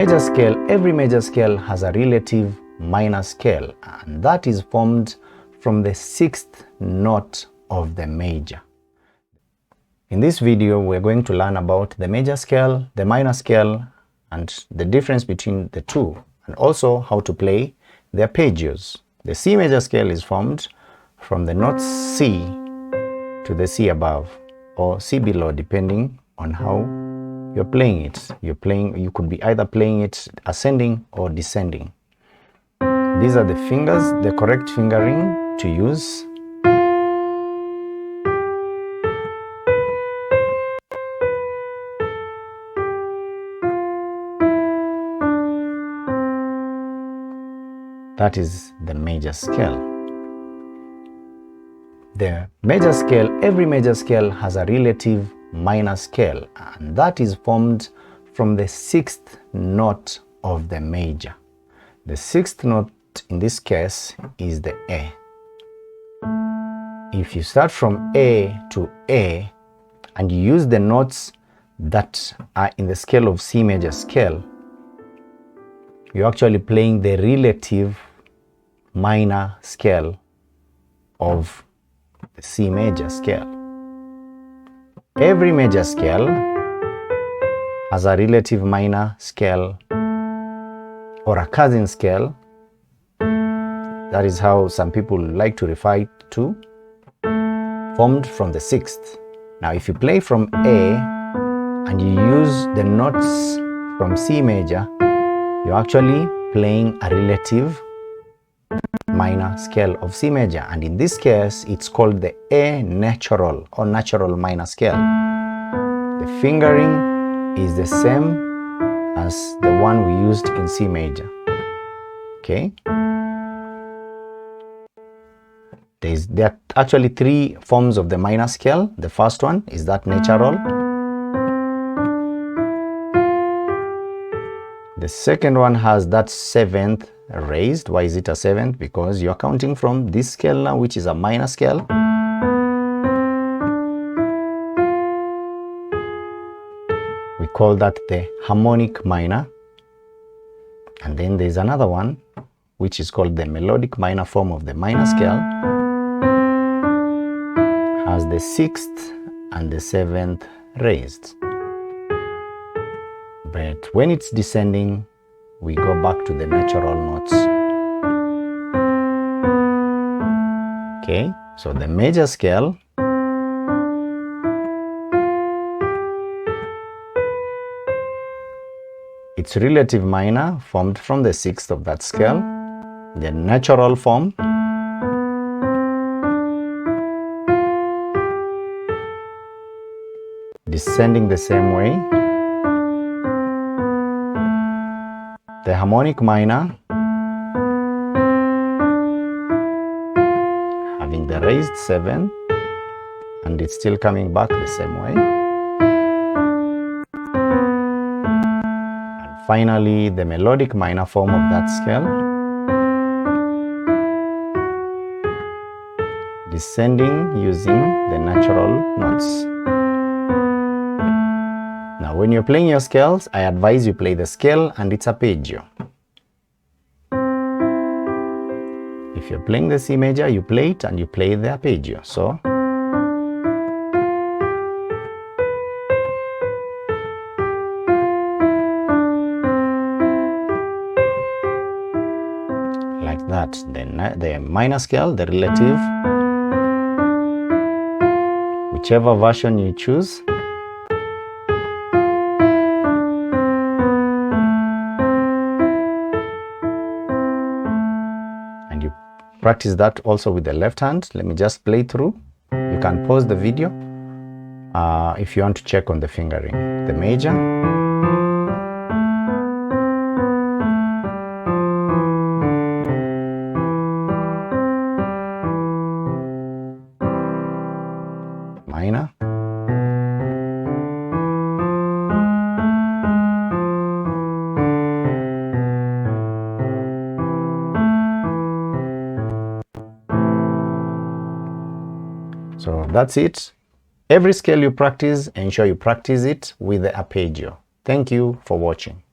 Major scale, every major scale has a relative minor scale, and that is formed from the sixth note of the major. In this video, we're going to learn about the major scale, the minor scale, and the difference between the two, and also how to play the arpeggios. The C major scale is formed from the note C to the C above or C below, depending on how you're playing it. You could be either playing it ascending or descending. These are the fingers, the correct fingering to use. That is the major scale. The major scale, every major scale has a relative minor scale, and that is formed from the sixth note of the major. The sixth note in this case is the A. If you start from A to A and you use the notes that are in the scale of C major scale, you're actually playing the relative minor scale of the C major scale. Every major scale has a relative minor scale or a cousin scale. That is how some people like to refer to, formed from the sixth. Now, if you play from A and you use the notes from C major, you're actually playing a relative minor scale of C major, and in this case it's called the A natural or natural minor scale. The fingering is the same as the one we used in C major. Okay, there are actually three forms of the minor scale. The first one is that natural. The second one has that seventh raised. Why is it a seventh? Because you're counting from this scale now, which is a minor scale. We call that the harmonic minor. And then there's another one, which is called the melodic minor form of the minor scale. Has the sixth and the seventh raised. But when it's descending, we go back to the natural notes. Okay, so the major scale it's relative minor formed from the sixth of that scale. The natural form descending the same way. The harmonic minor having the raised seven, and it's still coming back the same way. And finally, the melodic minor form of that scale, descending using the natural notes. Now, when you're playing your scales, I advise you play the scale and its arpeggio. If you're playing the C major, you play it and you play the arpeggio. So, like that. Then the minor scale, the relative, whichever version you choose. Practice that also with the left hand. Let me just play through. You can pause the video if you want to check on the fingering. The major, minor, so that's it. Every scale you practice, ensure you practice it with the arpeggio. Thank you for watching.